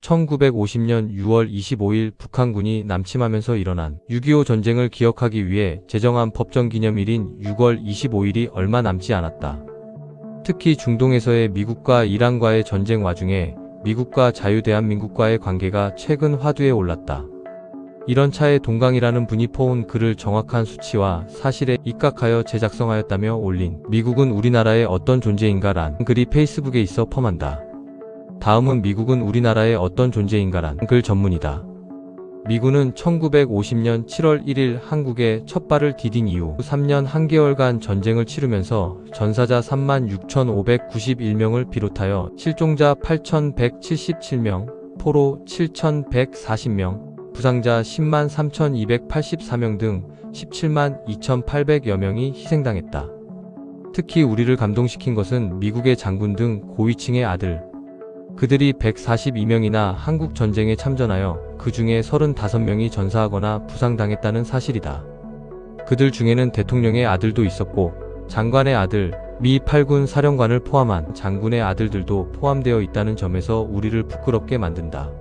1950년 6월 25일 북한군이 남침하면서 일어난 6.25 전쟁을 기억하기 위해 제정한 법정기념일인 6월 25일이 얼마 남지 않았다. 특히 중동에서의 미국과 이란과의 전쟁 와중에 미국과 자유대한민국과의 관계가 최근 화두에 올랐다. 이런 차에 동강이라는 분이 퍼온 글을 정확한 수치와 사실에 입각하여 재작성하였다며 올린 "미국은 우리나라의 어떤 존재인가란 글이 페이스북에 있어 펌한다. 다음은 "미국은 우리나라의 어떤 존재인가란 글 전문이다. 미군은 1950년 7월 1일 한국에 첫 발을 디딘 이후 3년 1개월간 전쟁을 치르면서 전사자 36,591명을 비롯하여 실종자 8,177명, 포로 7,140명, 부상자 10만 3,284명 등 17만 2,800여 명이 희생당했다. 특히 우리를 감동시킨 것은 미국의 장군 등 고위층의 아들, 그들이 142명이나 한국 전쟁에 참전하여 그 중에 35명이 전사하거나 부상당했다는 사실이다. 그들 중에는 대통령의 아들도 있었고 장관의 아들, 미 8군 사령관을 포함한 장군의 아들들도 포함되어 있다는 점에서 우리를 부끄럽게 만든다.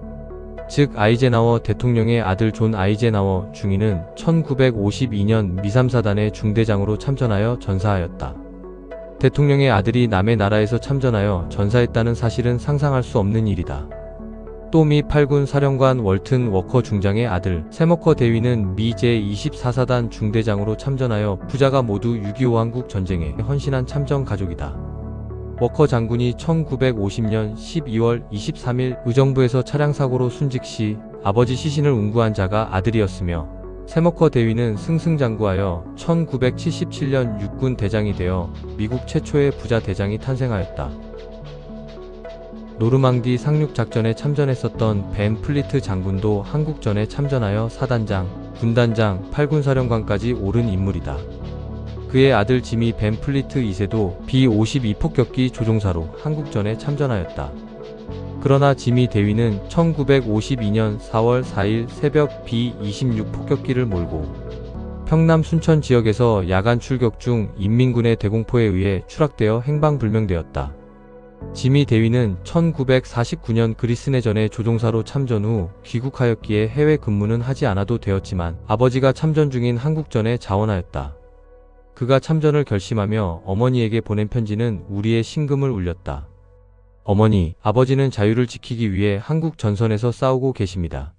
즉 아이젠하워 대통령의 아들 존 아이젠하워 중위는 1952년 미3사단의 중대장으로 참전하여 전사하였다. 대통령의 아들이 남의 나라에서 참전하여 전사했다는 사실은 상상할 수 없는 일이다. 또 미 8군 사령관 월튼 워커 중장의 아들 샘워커 대위는 미 제24사단 중대장으로 참전하여 부자가 모두 6.25 한국 전쟁에 헌신한 참전 가족이다. 워커 장군이 1950년 12월 23일 의정부에서 차량사고로 순직 시 아버지 시신을 운구한 자가 아들이었으며 샘워커 대위는 승승장구하여 1977년 육군 대장이 되어 미국 최초의 부자 대장이 탄생하였다. 노르망디 상륙작전에 참전했었던 벤 플리트 장군도 한국전에 참전하여 사단장, 군단장, 8군사령관까지 오른 인물이다. 그의 아들 지미 벤 플리트 2세도 B-52 폭격기 조종사로 한국전에 참전하였다. 그러나 지미 대위는 1952년 4월 4일 새벽 B-26 폭격기를 몰고 평남 순천 지역에서 야간 출격 중 인민군의 대공포에 의해 추락되어 행방불명되었다. 지미 대위는 1949년 그리스 내전에 조종사로 참전 후 귀국하였기에 해외 근무는 하지 않아도 되었지만 아버지가 참전 중인 한국전에 자원하였다. 그가 참전을 결심하며 어머니에게 보낸 편지는 우리의 심금을 울렸다. 어머니, 아버지는 자유를 지키기 위해 한국 전선에서 싸우고 계십니다.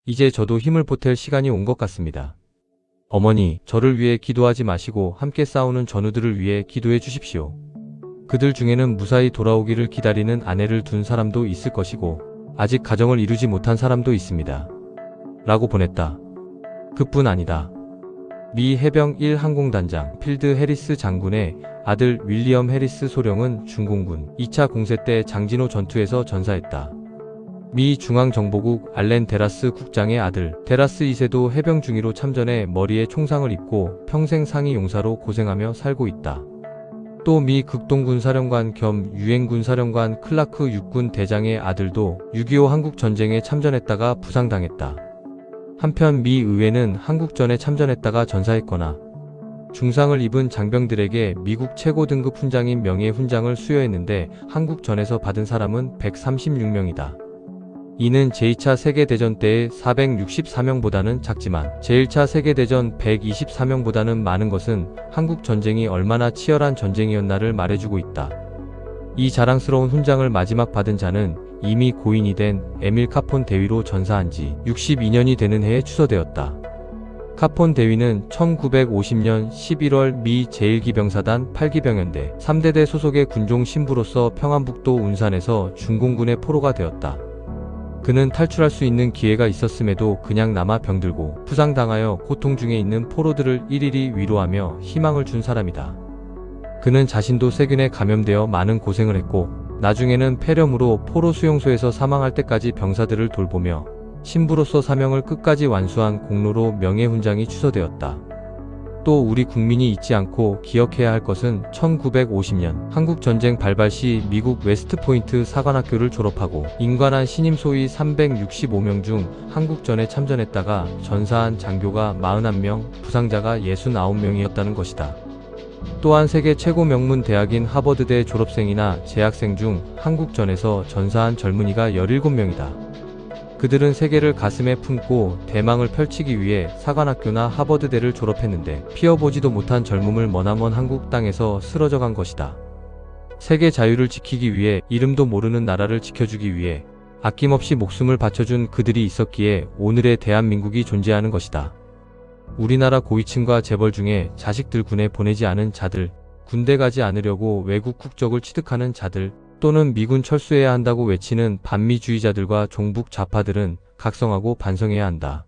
이제 저도 힘을 보탤 시간이 온 것 같습니다. 어머니, 저를 위해 기도하지 마시고 함께 싸우는 전우들을 위해 기도해 주십시오. 그들 중에는 무사히 돌아오기를 기다리는 아내를 둔 사람도 있을 것이고 아직 가정을 이루지 못한 사람도 있습니다. 라고 보냈다. 그뿐 아니다. 미 해병 1 항공단장 필드 해리스 장군의 아들 윌리엄 해리스 소령은 중공군 2차 공세 때 장진호 전투에서 전사했다. 미 중앙정보국 알렌 데라스 국장의 아들 데라스 2세도 해병 중위로 참전해 머리에 총상을 입고 평생 상위 용사로 고생하며 살고 있다. 또 미 극동군 사령관 겸 유엔군 사령관 클라크 육군 대장의 아들도 6.25 한국전쟁에 참전했다가 부상당했다. 한편 미 의회는 한국전에 참전했다가 전사했거나 중상을 입은 장병들에게 미국 최고 등급 훈장인 명예훈장을 수여했는데 한국전에서 받은 사람은 136명이다. 이는 제2차 세계대전 때의 464명보다는 작지만 제1차 세계대전 124명보다는 많은 것은 한국전쟁이 얼마나 치열한 전쟁이었나를 말해주고 있다. 이 자랑스러운 훈장을 마지막 받은 자는 이미 고인이 된 에밀 카폰 대위로 전사한 지 62년이 되는 해에 추서되었다. 카폰 대위는 1950년 11월 미 제1기병사단 8기병연대 3대대 소속의 군종 신부로서 평안북도 운산에서 중공군의 포로가 되었다. 그는 탈출할 수 있는 기회가 있었음에도 그냥 남아 병들고 부상당하여 고통 중에 있는 포로들을 일일이 위로하며 희망을 준 사람이다. 그는 자신도 세균에 감염되어 많은 고생을 했고 나중에는 폐렴으로 포로 수용소에서 사망할 때까지 병사들을 돌보며 신부로서 사명을 끝까지 완수한 공로로 명예훈장이 추서되었다. 또 우리 국민이 잊지 않고 기억해야 할 것은 1950년 한국전쟁 발발 시 미국 웨스트포인트 사관학교를 졸업하고 인관한 신임 소위 365명 중 한국전에 참전했다가 전사한 장교가 41명, 부상자가 69명이었다는 것이다. 또한 세계 최고 명문 대학인 하버드대 졸업생이나 재학생 중 한국전에서 전사한 젊은이가 17명이다. 그들은 세계를 가슴에 품고 대망을 펼치기 위해 사관학교나 하버드대를 졸업했는데 피어보지도 못한 젊음을 머나먼 한국 땅에서 쓰러져 간 것이다. 세계 자유를 지키기 위해, 이름도 모르는 나라를 지켜주기 위해 아낌없이 목숨을 바쳐준 그들이 있었기에 오늘의 대한민국이 존재하는 것이다. 우리나라 고위층과 재벌 중에 자식들 군에 보내지 않은 자들, 군대 가지 않으려고 외국 국적을 취득하는 자들, 또는 미군 철수해야 한다고 외치는 반미주의자들과 종북 좌파들은 각성하고 반성해야 한다.